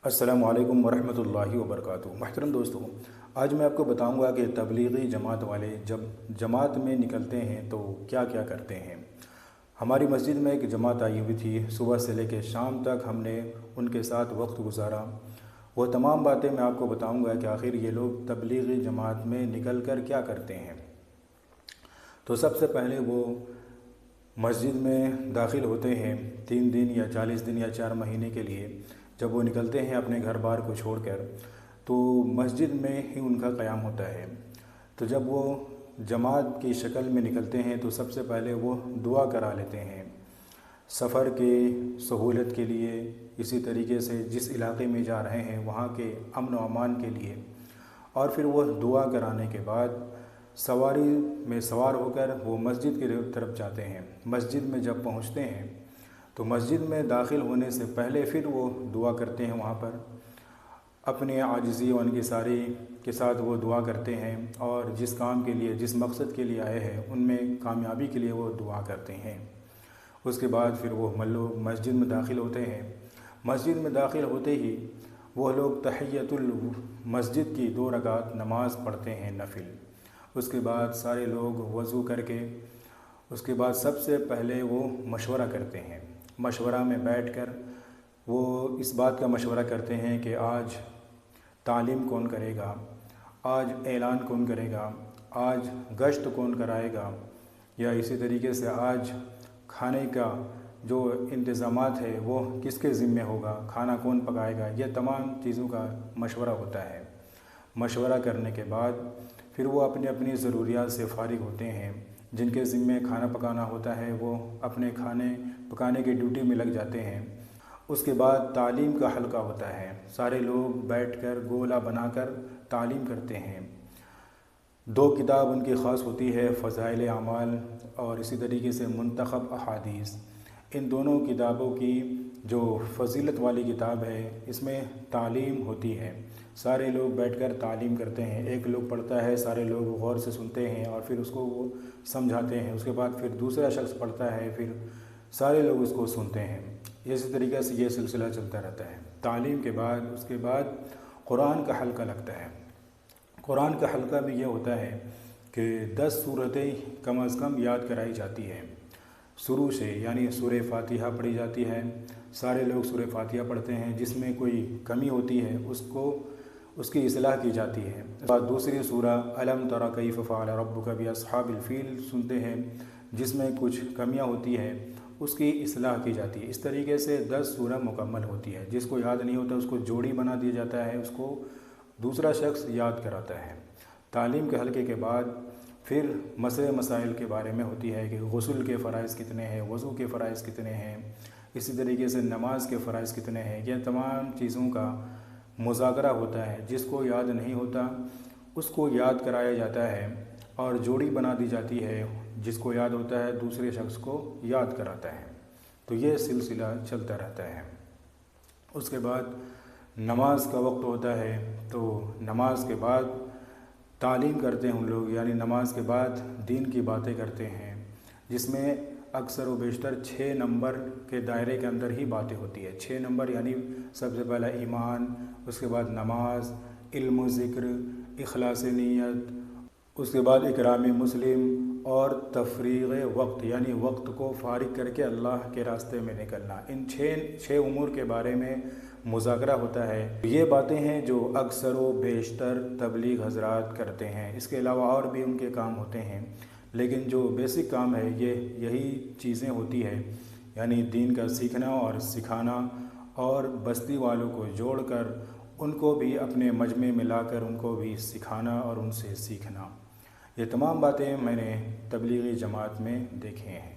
السلام علیکم ورحمۃ اللہ وبرکاتہ۔ محترم دوستوں، آج میں آپ کو بتاؤں گا کہ تبلیغی جماعت والے جب جماعت میں نکلتے ہیں تو کیا کیا کرتے ہیں۔ ہماری مسجد میں ایک جماعت آئی ہوئی تھی، صبح سے لے کے شام تک ہم نے ان کے ساتھ وقت گزارا۔ وہ تمام باتیں میں آپ کو بتاؤں گا کہ آخر یہ لوگ تبلیغی جماعت میں نکل کر کیا کرتے ہیں۔ تو سب سے پہلے وہ مسجد میں داخل ہوتے ہیں 3 دن یا 40 دن یا 4 مہینے کے لیے۔ جب وہ نکلتے ہیں اپنے گھر بار کو چھوڑ کر تو مسجد میں ہی ان کا قیام ہوتا ہے۔ تو جب وہ جماعت کی شکل میں نکلتے ہیں تو سب سے پہلے وہ دعا کرا لیتے ہیں سفر کے سہولت کے لیے، اسی طریقے سے جس علاقے میں جا رہے ہیں وہاں کے امن و امان کے لیے، اور پھر وہ دعا کرانے کے بعد سواری میں سوار ہو کر وہ مسجد کی طرف جاتے ہیں۔ مسجد میں جب پہنچتے ہیں تو مسجد میں داخل ہونے سے پہلے پھر وہ دعا کرتے ہیں، وہاں پر اپنے عاجزی و انکساری کے ساتھ وہ دعا کرتے ہیں، اور جس کام کے لیے جس مقصد کے لیے آئے ہیں ان میں کامیابی کے لیے وہ دعا کرتے ہیں۔ اس کے بعد پھر وہ مسجد میں داخل ہوتے ہیں۔ مسجد میں داخل ہوتے ہی وہ لوگ تحیۃ المسجد کی 2 رکعت نماز پڑھتے ہیں نفل۔ اس کے بعد سارے لوگ وضو کر کے اس کے بعد سب سے پہلے وہ مشورہ کرتے ہیں۔ مشورہ میں بیٹھ کر وہ اس بات کا مشورہ کرتے ہیں کہ آج تعلیم کون کرے گا، آج اعلان کون کرے گا، آج گشت کون کرائے گا، یا اسی طریقے سے آج کھانے کا جو انتظامات ہے وہ کس کے ذمہ ہوگا، کھانا کون پکائے گا۔ یہ تمام چیزوں کا مشورہ ہوتا ہے۔ مشورہ کرنے کے بعد پھر وہ اپنی اپنی ضروریات سے فارغ ہوتے ہیں۔ جن کے ذمہ کھانا پکانا ہوتا ہے وہ اپنے کھانے پکانے کی ڈیوٹی میں لگ جاتے ہیں۔ اس کے بعد تعلیم کا حلقہ ہوتا ہے، سارے لوگ بیٹھ کر گولا بنا کر تعلیم کرتے ہیں۔ 2 کتاب ان کی خاص ہوتی ہے، فضائل اعمال اور اسی طریقے سے منتخب احادیث۔ ان دونوں کتابوں کی جو فضیلت والی کتاب ہے اس میں تعلیم ہوتی ہے، سارے لوگ بیٹھ کر تعلیم کرتے ہیں۔ ایک لوگ پڑھتا ہے، سارے لوگ غور سے سنتے ہیں اور پھر اس کو وہ سمجھاتے ہیں۔ اس کے بعد پھر دوسرا شخص پڑھتا ہے، پھر سارے لوگ اس کو سنتے ہیں۔ اسی طریقے سے یہ سلسلہ چلتا رہتا ہے۔ تعلیم کے بعد اس کے بعد قرآن کا حلقہ لگتا ہے۔ قرآن کا حلقہ بھی یہ ہوتا ہے کہ 10 سورتیں کم از کم یاد کرائی جاتی ہے شروع سے، یعنی سورہ فاتحہ پڑھی جاتی ہے۔ سارے لوگ سورہ فاتحہ پڑھتے ہیں، جس میں کوئی کمی ہوتی ہے اس کی اصلاح کی جاتی ہے۔ بعد دوسری سورہ الم تر کیف فعل ربک باصحاب الفیل سنتے ہیں، جس میں کچھ کمیاں ہوتی ہے اس کی اصلاح کی جاتی ہے۔ اس طریقے سے 10 سورہ مکمل ہوتی ہے۔ جس کو یاد نہیں ہوتا اس کو جوڑی بنا دیا جاتا ہے، اس کو دوسرا شخص یاد کراتا ہے۔ تعلیم کے حلقے کے بعد پھر مسئلے مسائل کے بارے میں ہوتی ہے کہ غسل کے فرائض کتنے ہیں، وضو کے فرائض کتنے ہیں، اسی طریقے سے نماز کے فرائض کتنے ہیں۔ یہ تمام چیزوں کا مذاکرہ ہوتا ہے۔ جس کو یاد نہیں ہوتا اس کو یاد کرایا جاتا ہے اور جوڑی بنا دی جاتی ہے، جس کو یاد ہوتا ہے دوسرے شخص کو یاد کراتا ہے۔ تو یہ سلسلہ چلتا رہتا ہے۔ اس کے بعد نماز کا وقت ہوتا ہے، تو نماز کے بعد تعلیم کرتے ہیں ان لوگ، یعنی نماز کے بعد دین کی باتیں کرتے ہیں، جس میں اکثر و بیشتر 6 نمبر کے دائرے کے اندر ہی باتیں ہوتی ہے۔ 6 نمبر یعنی سب سے پہلا ایمان، اس کے بعد نماز، علم و ذکر، اخلاص نیت، اس کے بعد اکرام مسلم اور تفریغ وقت، یعنی وقت کو فارغ کر کے اللہ کے راستے میں نکلنا۔ ان 6 امور کے بارے میں مذاکرہ ہوتا ہے۔ یہ باتیں ہیں جو اکثر و بیشتر تبلیغ حضرات کرتے ہیں۔ اس کے علاوہ اور بھی ان کے کام ہوتے ہیں، لیکن جو بیسک کام ہے یہی چیزیں ہوتی ہے، یعنی دین کا سیکھنا اور سکھانا، اور بستی والوں کو جوڑ کر ان کو بھی اپنے مجمع میں لا کر ان کو بھی سکھانا اور ان سے سیکھنا۔ یہ تمام باتیں میں نے تبلیغی جماعت میں دیکھے ہیں۔